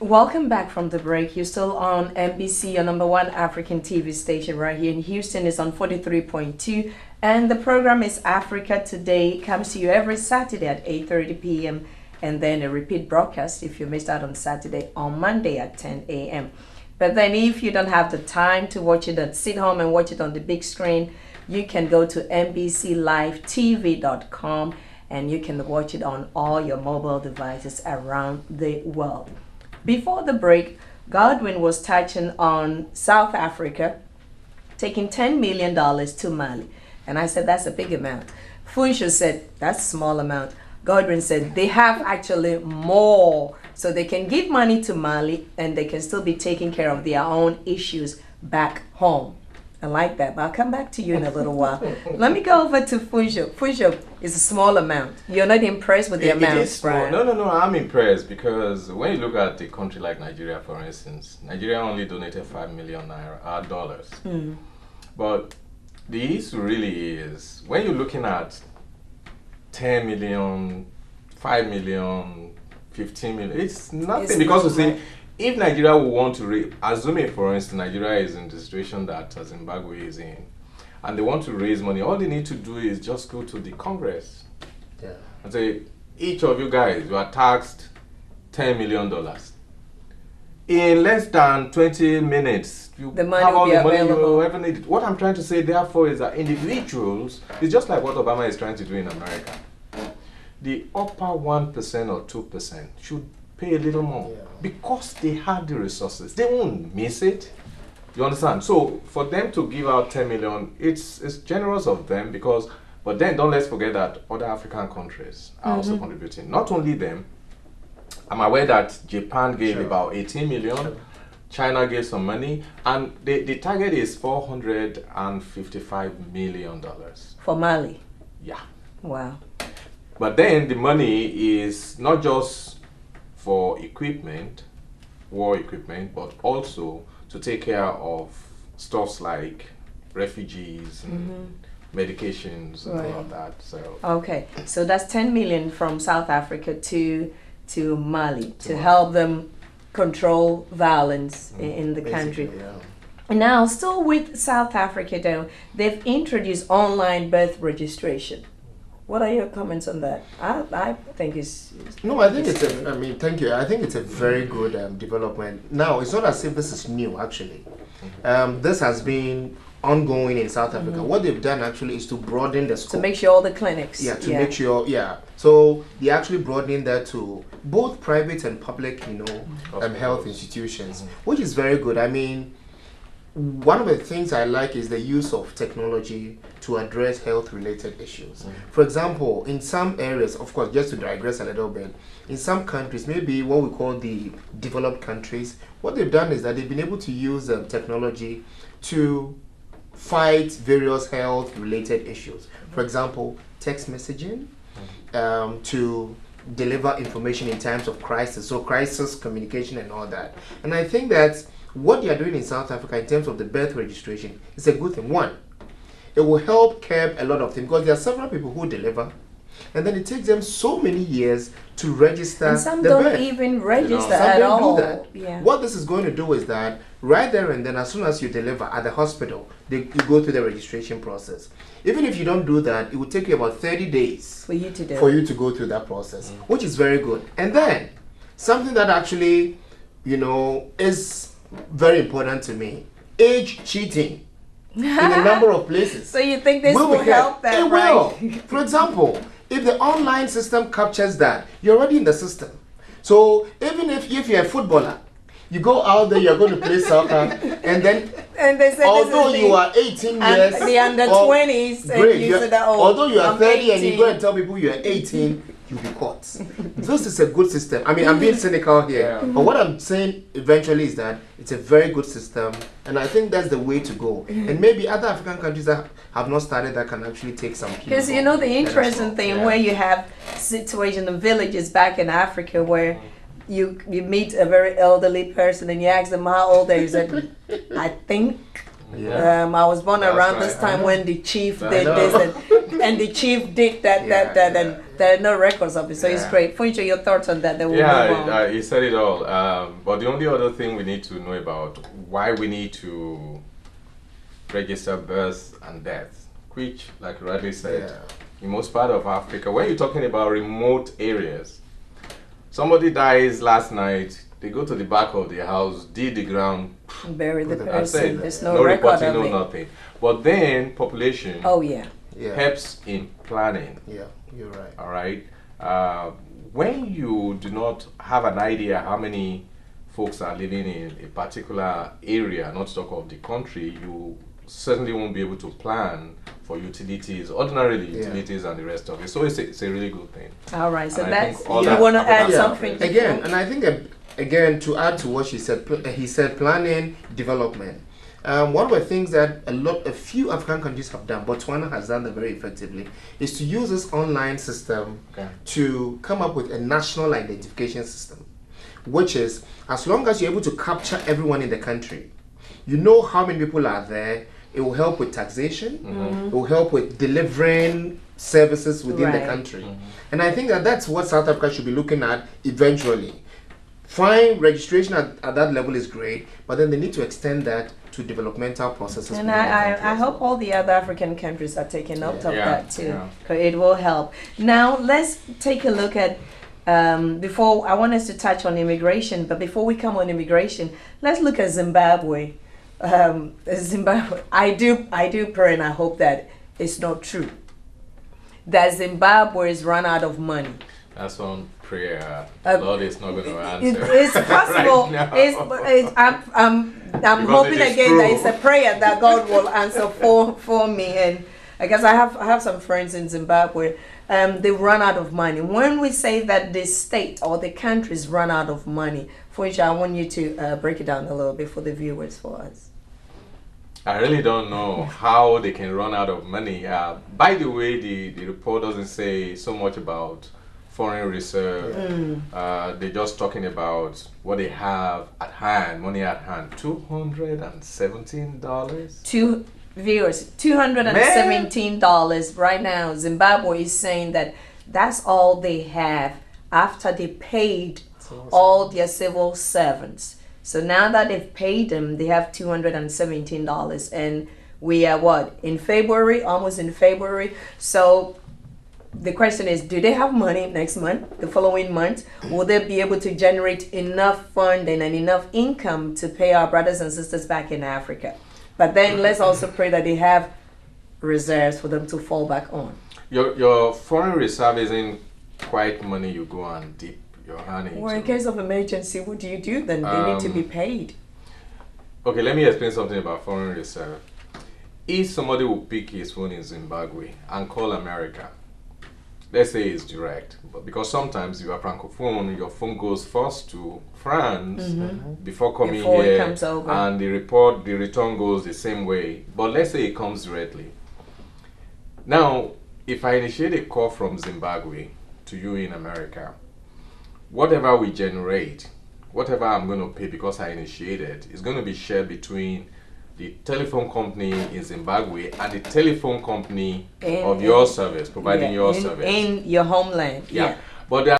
Welcome back from the break. You're still on NBC, your number one African TV station right here in Houston. Is on 43.2. And the program is Africa Today. It comes to you every Saturday at 8:30 p.m. And then a repeat broadcast if you missed out on Saturday on Monday at 10 a.m. But then if you don't have the time to watch it, sit home and watch it on the big screen, you can go to NBCLiveTV.com and you can watch it on all your mobile devices around the world. Before the break, Godwin was touching on South Africa taking $10 million to Mali. And I said, that's a big amount. Funsho said, that's a small amount. Godwin said, they have actually more. So they can give money to Mali and they can still be taking care of their own issues back home. I like that, but I'll come back to you in a little while. Let me go over to Funsho. Funsho is a small amount. You're not impressed with the amount, it is small. No, I'm impressed because when you look at a country like Nigeria, for instance, Nigeria only donated $5 million dollars. But the issue really is, when you're looking at 10 million, 5 million, 15 million, it's nothing. It's because not you see, if Nigeria will want to raise, assuming for instance Nigeria is in the situation that Zimbabwe is in, and they want to raise money, all they need to do is just go to the Congress and say, each of you guys, you are taxed $10 million. In less than 20 minutes, you The money have all will be the money available. you ever needed. What I'm trying to say, therefore, is that individuals, it's just like what Obama is trying to do in America. The upper 1% or 2% should pay a little more because they have the resources. They won't miss it. You understand? So for them to give out 10 million, it's generous of them because, but then don't let's forget that other African countries are also contributing. Not only them, I'm aware that Japan gave about 18 million, China gave some money, and the target is $455 million. For Mali. Yeah. Wow. But then the money is not just for equipment, war equipment, but also to take care of stuffs like refugees and medications and all of that. So Okay, so that's 10 million from South Africa to Mali to help them control violence in the country. Now, still with South Africa though, they've introduced online birth registration. What are your comments on that? I think it's... No, I think thank you. I think it's a very good development. Now, it's not as if this is new, actually. This has been ongoing in South Africa. What they've done actually is to broaden the scope. To make sure all the clinics... Make sure, So they're actually broadening that to both private and public, health institutions, which is very good. I mean, one of the things I like is the use of technology to address health-related issues. For example, in some areas, of course, just to digress a little bit, in some countries, maybe what we call the developed countries, what they've done is that they've been able to use technology to fight various health-related issues. For example, text messaging, to deliver information in times of crisis, so crisis communication and all that. And I think that what they are doing in South Africa in terms of the birth registration is a good thing. One, it will help curb a lot of things because there are several people who deliver and then it takes them so many years to register And some the don't birth. even register Some at don't all. do that. Yeah. What this is going to do is that right there and then, as soon as you deliver at the hospital, you go through the registration process. Even if you don't do that, it will take you about 30 days For you to do. for you to go through that process, which is very good. And then something that actually, is very important to me: age cheating in a number of places. So you think this Will will be help. help that, It right? will. For example, if the online system captures that, you're already in the system. So even if you're a footballer, you go out there, you're going to play soccer, and then And they say although this is you are 18 and years, the under or- 20s, and great, you you're- say that, oh, although you are I'm 30 and you 18. go and tell people you're 18, you'll be caught. This is a good system. I mean, I'm being cynical here, but what I'm saying eventually is that it's a very good system, and I think that's the way to go. And maybe other African countries that have not started that can actually take some cues. Because the interesting thing where you have situation in villages back in Africa where you meet a very elderly person and you ask them how old they are, said, I think I was born That's around right. this time when the chief I did know. this and the chief did that, and There are no records of it, so it's great. Funcho, your thoughts on that? Yeah, he said it all. But the only other thing we need to know about why we need to register births and deaths, which, like you rightly said, in most part of Africa, when you're talking about remote areas, somebody dies last night, they go to the back of the house, dig the ground, bury the person. There's no record reporting, of it. Nothing. But then population helps in planning. Yeah, you're right. All right. When you do not have an idea how many folks are living in a particular area, not to talk of the country, you certainly won't be able to plan for utilities, ordinarily utilities and the rest of it. So it's a really good thing. All right. So and that's, you want to add something? Again, and I think, again, to add to what she said, he said planning, development. One of the things that a few African countries have done, Botswana has done that very effectively, is to use this online system to come up with a national identification system, which is, as long as you're able to capture everyone in the country, you know how many people are there. It will help with taxation. It will help with delivering services within the country. And I think that that's what South Africa should be looking at eventually. Fine, registration at that level is great, but then they need to extend that to developmental processes. And I hope all the other African countries are taking note of that too, because it will help. Now, let's take a look at, before, I want us to touch on immigration, but before we come on immigration, let's look at Zimbabwe. Zimbabwe, I do pray and I hope that it's not true that Zimbabwe is run out of money. That's one prayer. Lord is not going to answer. It's possible. Right I'm hoping again that it's a prayer that God will answer for me. And I guess I have some friends in Zimbabwe. They run out of money. When we say that the state or the countries run out of money, for which I want you to break it down a little bit for the viewers for us. I really don't know how they can run out of money. By the way, the report doesn't say so much about foreign reserve. They're just talking about what they have at hand, money at hand. $217. Viewers, $217 right now. Zimbabwe is saying that that's all they have after they paid all their civil servants. So now that they've paid them, they have $217, and we are what, in February, almost in February. So the question is, do they have money next month, the following month? Will they be able to generate enough funding and enough income to pay our brothers and sisters back in Africa? But then let's also pray that they have reserves for them to fall back on. Your foreign reserve isn't quite money you go and dip your hand into. Well, in case of emergency, what do you do then? They need to be paid. Okay, let me explain something about foreign reserve. If somebody will pick his phone in Zimbabwe and call America, let's say it's direct, but because sometimes you are francophone, your phone goes first to France before coming here, it comes over. And the return goes the same way. But let's say it comes directly. Now, if I initiate a call from Zimbabwe to you in America, whatever we generate, whatever I'm going to pay because I initiated, is going to be shared between the telephone company in Zimbabwe and the telephone company of your service, providing your service. In your homeland. Yeah. But there